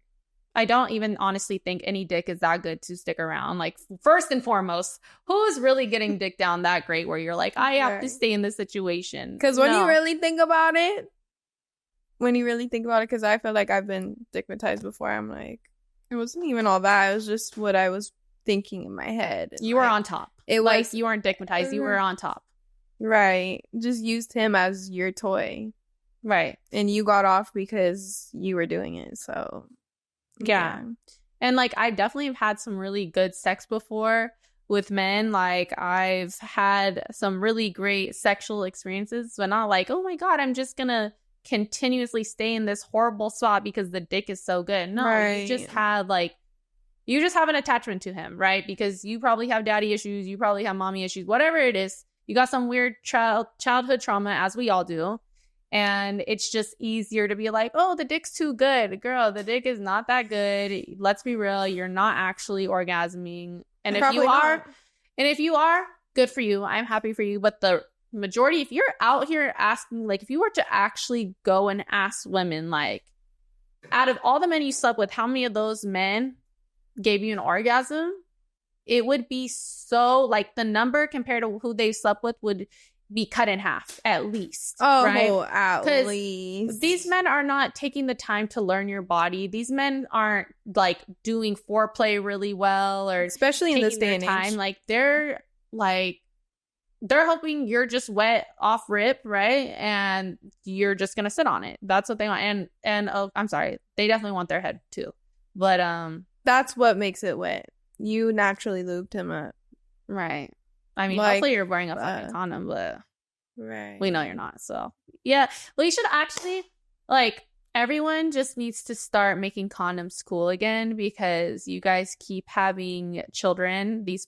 I don't even honestly think any dick is that good to stick around. Like, first and foremost, who's really getting dick down that great where you're like, I have to stay in this situation? Because when you really think about it, because I feel like I've been stigmatized before, I'm like, it wasn't even all that. It was just what I was thinking in my head. You were on top. It was like, you weren't stigmatized. You were on top. Right. Just used him as your toy. Right. And you got off because you were doing it. So... Yeah. And like, I definitely have had some really good sex before with men. Like, I've had some really great sexual experiences, but not like, oh my god, I'm just gonna continuously stay in this horrible spot because the dick is so good. No, you just have an attachment to him, right? Because you probably have daddy issues, you probably have mommy issues, whatever it is. You got some weird childhood trauma, as we all do. And it's just easier to be like, oh, the dick's too good. Girl, the dick is not that good. Let's be real. You're not actually orgasming. And if you are, good for you. I'm happy for you. But the majority, if you're out here asking, like, if you were to actually go and ask women, like, out of all the men you slept with, how many of those men gave you an orgasm? It would be so, like, the number compared to who they slept with would be cut in half, at least. Oh, right? At least. These men are not taking the time to learn your body. These men aren't, like, doing foreplay really well, or especially in this day and age. Like, they're hoping you're just wet off rip, right? And you're just gonna sit on it. That's what they want. And oh, I'm sorry, they definitely want their head too. But that's what makes it wet. You naturally lubed him up, right? I mean, like, hopefully you're wearing a fucking condom, but right, we know you're not. So yeah, well, you should actually, like, everyone just needs to start making condoms cool again, because you guys keep having children, these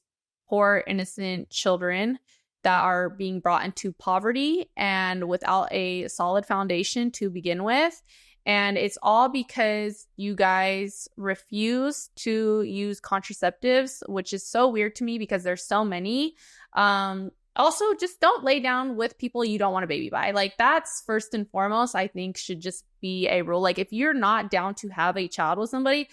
poor innocent children that are being brought into poverty and without a solid foundation to begin with. And it's all because you guys refuse to use contraceptives, which is so weird to me because there's so many. Also, just don't lay down with people you don't want a baby by. Like, that's first and foremost, I think, should just be a rule. Like, if you're not down to have a child with somebody,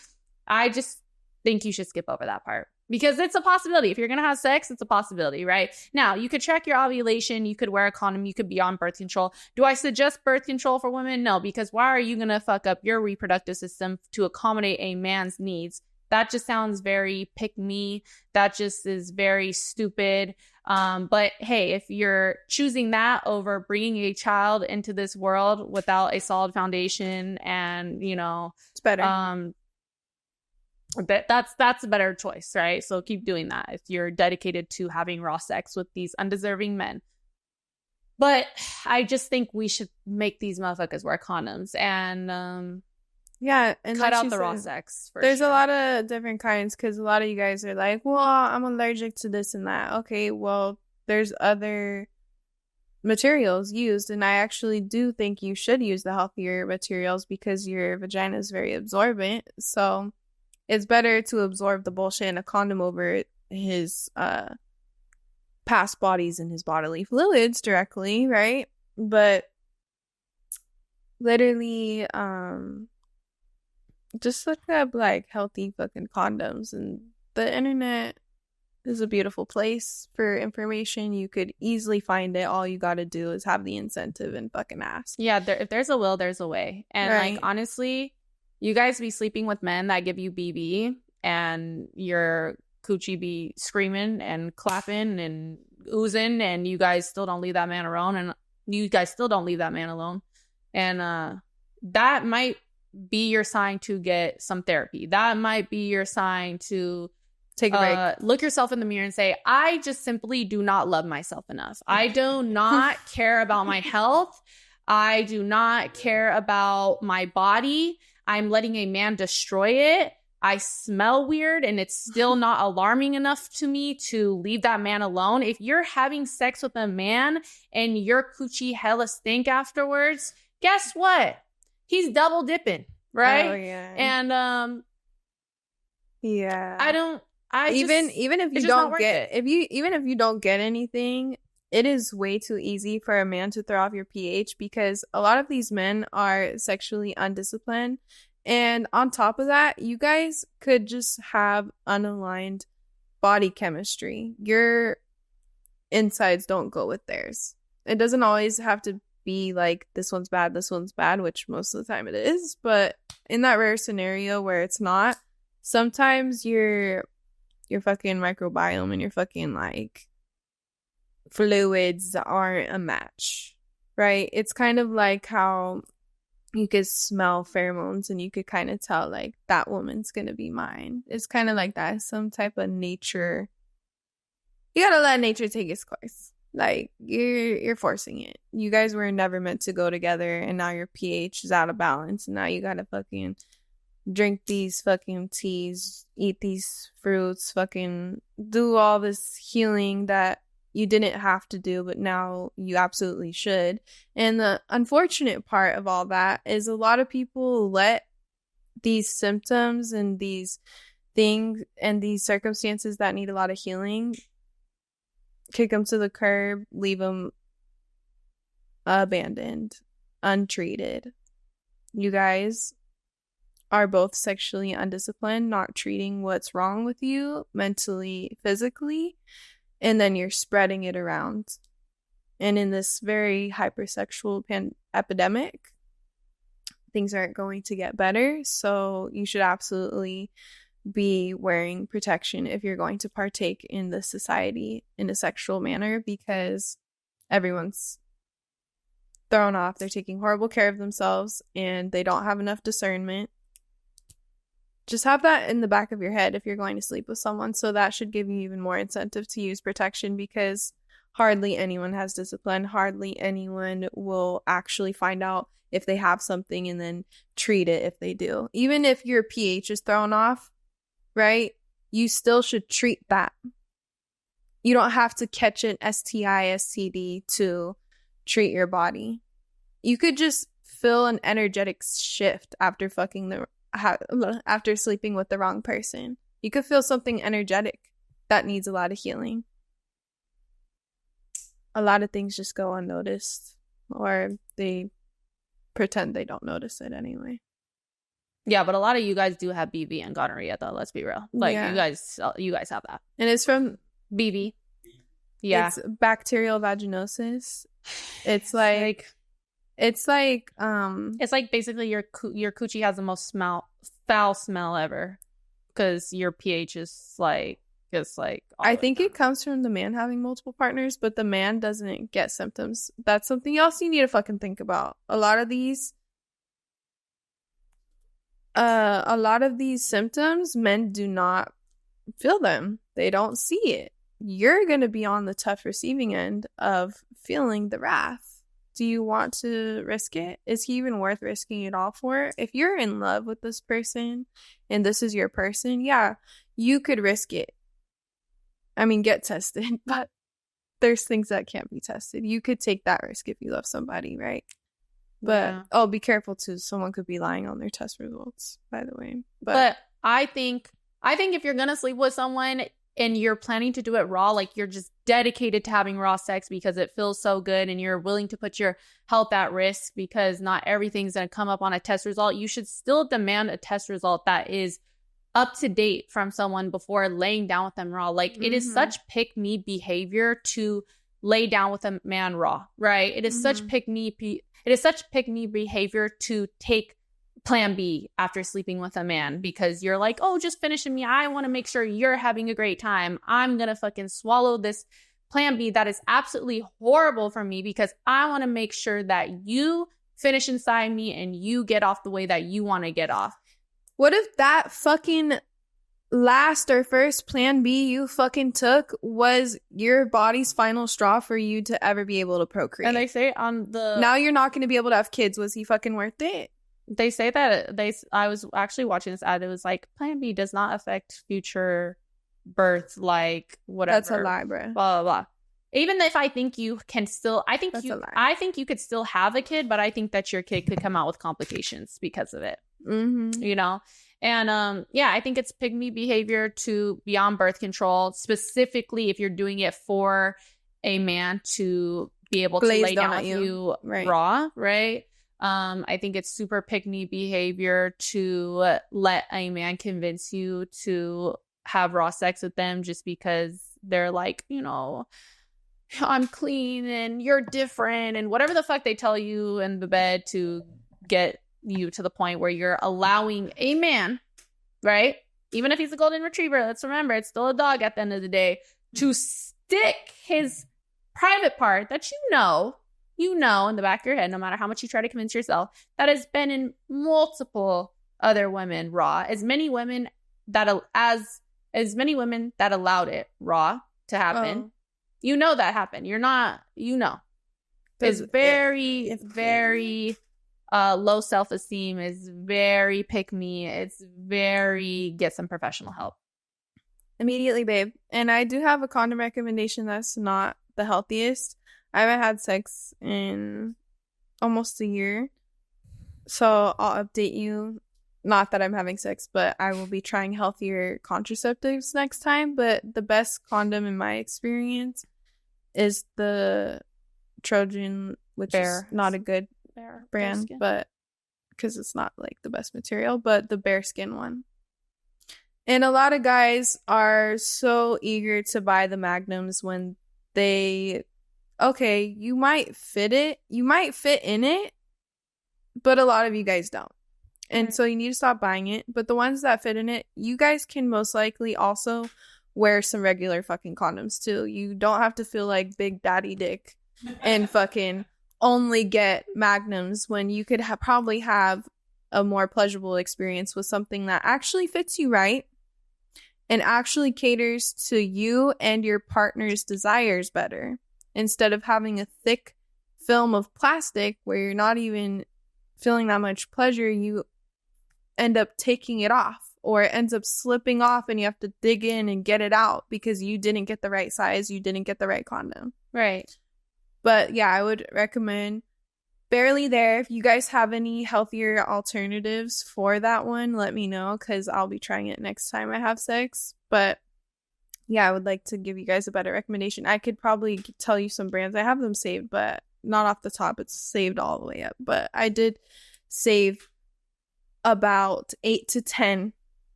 I just think you should skip over that part. Because it's a possibility. If you're going to have sex, it's a possibility, right? Now, you could track your ovulation. You could wear a condom. You could be on birth control. Do I suggest birth control for women? No, because why are you going to fuck up your reproductive system to accommodate a man's needs? That just sounds very pick me. That just is very stupid. But hey, if you're choosing that over bringing a child into this world without a solid foundation, and, you know, it's better. That's a better choice, right? So keep doing that if you're dedicated to having raw sex with these undeserving men. But I just think we should make these motherfuckers wear condoms and yeah, and cut out the raw sex. There's a lot of different kinds, because a lot of you guys are like, well, I'm allergic to this and that. Okay, well, there's other materials used, and I actually do think you should use the healthier materials because your vagina is very absorbent. So it's better to absorb the bullshit in a condom over his past bodies and his bodily fluids directly, right? But literally, just look up, like, healthy fucking condoms, and the internet is a beautiful place for information. You could easily find it. All you gotta do is have the incentive and fucking ask. Yeah, if there's a will, there's a way. And right. Like, honestly, you guys be sleeping with men that give you BB, and your coochie be screaming and clapping and oozing, and you guys still don't leave that man alone. And that might be your sign to get some therapy. That might be your sign to take a break. Look yourself in the mirror and say, I just simply do not love myself enough. I do not care about my health. I do not care about my body. I'm letting a man destroy it. I smell weird, and it's still not alarming enough to me to leave that man alone. If you're having sex with a man and your coochie hella stink afterwards, guess what? He's double dipping, right? Oh, yeah. And yeah. Even if you don't get anything, it is way too easy for a man to throw off your pH, because a lot of these men are sexually undisciplined. And on top of that, you guys could just have unaligned body chemistry. Your insides don't go with theirs. It doesn't always have to be like, this one's bad, which most of the time it is. But in that rare scenario where it's not, sometimes your fucking microbiome and your fucking, like, fluids aren't a match, right? It's kind of like how you could smell pheromones and you could kind of tell, like, that woman's gonna be mine. It's kind of like that. Some type of nature. You gotta let nature take its course. Like, you're forcing it. You guys were never meant to go together, and now your pH is out of balance, and now you gotta fucking drink these fucking teas, eat these fruits, fucking do all this healing that you didn't have to do, but now you absolutely should. And the unfortunate part of all that is a lot of people let these symptoms and these things and these circumstances that need a lot of healing kick them to the curb, leave them abandoned, untreated. You guys are both sexually undisciplined, not treating what's wrong with you mentally, physically, and then you're spreading it around. And in this very hypersexual epidemic, things aren't going to get better. So you should absolutely be wearing protection if you're going to partake in this society in a sexual manner, because everyone's thrown off. They're taking horrible care of themselves and they don't have enough discernment. Just have that in the back of your head if you're going to sleep with someone. So that should give you even more incentive to use protection, because hardly anyone has discipline. Hardly anyone will actually find out if they have something and then treat it if they do. Even if your pH is thrown off, right? You still should treat that. You don't have to catch an STI, STD to treat your body. You could just feel an energetic shift after after sleeping with the wrong person. You could feel something energetic that needs a lot of healing. A lot of things just go unnoticed, or they pretend they don't notice it anyway. Yeah, but a lot of you guys do have BV and gonorrhea, though. Let's be real. Like, yeah. you guys have that. And it's from BV. Yeah. It's bacterial vaginosis. It's like it's like basically your coochie has the most foul smell ever, because your pH is like, it's like, I think it comes from the man having multiple partners, but the man doesn't get symptoms. That's something else you need to fucking think about. A lot of these symptoms, men do not feel them. They don't see it. You're going to be on the tough receiving end of feeling the wrath. Do you want to risk it? Is he even worth risking it all for? If you're in love with this person and this is your person, yeah, you could risk it. I mean, get tested, but there's things that can't be tested. You could take that risk if you love somebody, right? But be careful too. Someone could be lying on their test results, by the way. But I think if you're gonna sleep with someone and you're planning to do it raw, like you're just dedicated to having raw sex because it feels so good and you're willing to put your health at risk because not everything's gonna come up on a test result, you should still demand a test result that is up to date from someone before laying down with them raw. Like, it is such pick me behavior to lay down with a man raw, right? It is such pick me behavior to take plan B after sleeping with a man, because you're like, oh, just finishing me. I want to make sure you're having a great time. I'm going to fucking swallow this plan B that is absolutely horrible for me because I want to make sure that you finish inside me and you get off the way that you want to get off. What if that fucking last or first plan B you fucking took was your body's final straw for you to ever be able to procreate? And they say now you're not going to be able to have kids. Was he fucking worth it? They say that I was actually watching this ad. It was like, plan B does not affect future birth, like whatever. That's a lie, bro. Blah, blah, blah. Even if I think you can still, I think you could still have a kid, but I think that your kid could come out with complications because of it. You know? And I think it's pygmy behavior to be on birth control, specifically if you're doing it for a man to be able to lay down with you raw, right? I think it's super pygmy behavior to let a man convince you to have raw sex with them just because they're like, you know, I'm clean and you're different and whatever the fuck they tell you in the bed to get you to the point where you're allowing a man, right? Even if he's a golden retriever, let's remember it's still a dog at the end of the day, to stick his private part that you know in the back of your head, no matter how much you try to convince yourself, that has been in multiple other women raw. As many women that allowed it raw to happen. You know that happened. You're not, you know. It's very, very low self-esteem. It's very pick me. It's very get some professional help. Immediately, babe. And I do have a condom recommendation that's not the healthiest. I haven't had sex in almost a year. So I'll update you. Not that I'm having sex, but I will be trying healthier contraceptives next time. But the best condom in my experience is the Trojan, which is not a good brand, but because it's not like the best material, but the bearskin one. And a lot of guys are so eager to buy the magnums when you might fit in it, but a lot of you guys don't. And so you need to stop buying it. But the ones that fit in it, you guys can most likely also wear some regular fucking condoms too. You don't have to feel like Big Daddy Dick and fucking only get magnums when you could probably have a more pleasurable experience with something that actually fits you right and actually caters to you and your partner's desires better, instead of having a thick film of plastic where you're not even feeling that much pleasure. You end up taking it off, or it ends up slipping off and you have to dig in and get it out because you didn't get the right size, you didn't get the right condom. Right. But yeah, I would recommend Barely There. If you guys have any healthier alternatives for that one, let me know, because I'll be trying it next time I have sex. But yeah, I would like to give you guys a better recommendation. I could probably tell you some brands. I have them saved, but not off the top. It's saved all the way up. But I did save about 8 to 10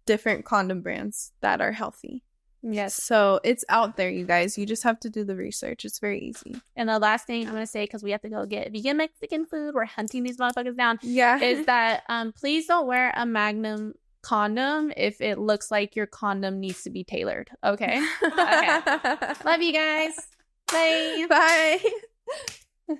different condom brands that are healthy. Yes. So it's out there, you guys. You just have to do the research. It's very easy. And the last thing I'm going to say, because we have to go get vegan Mexican food, we're hunting these motherfuckers down, yeah, is that please don't wear a Magnum condom if it looks like your condom needs to be tailored. Okay? Okay. Love you guys. Bye. Bye.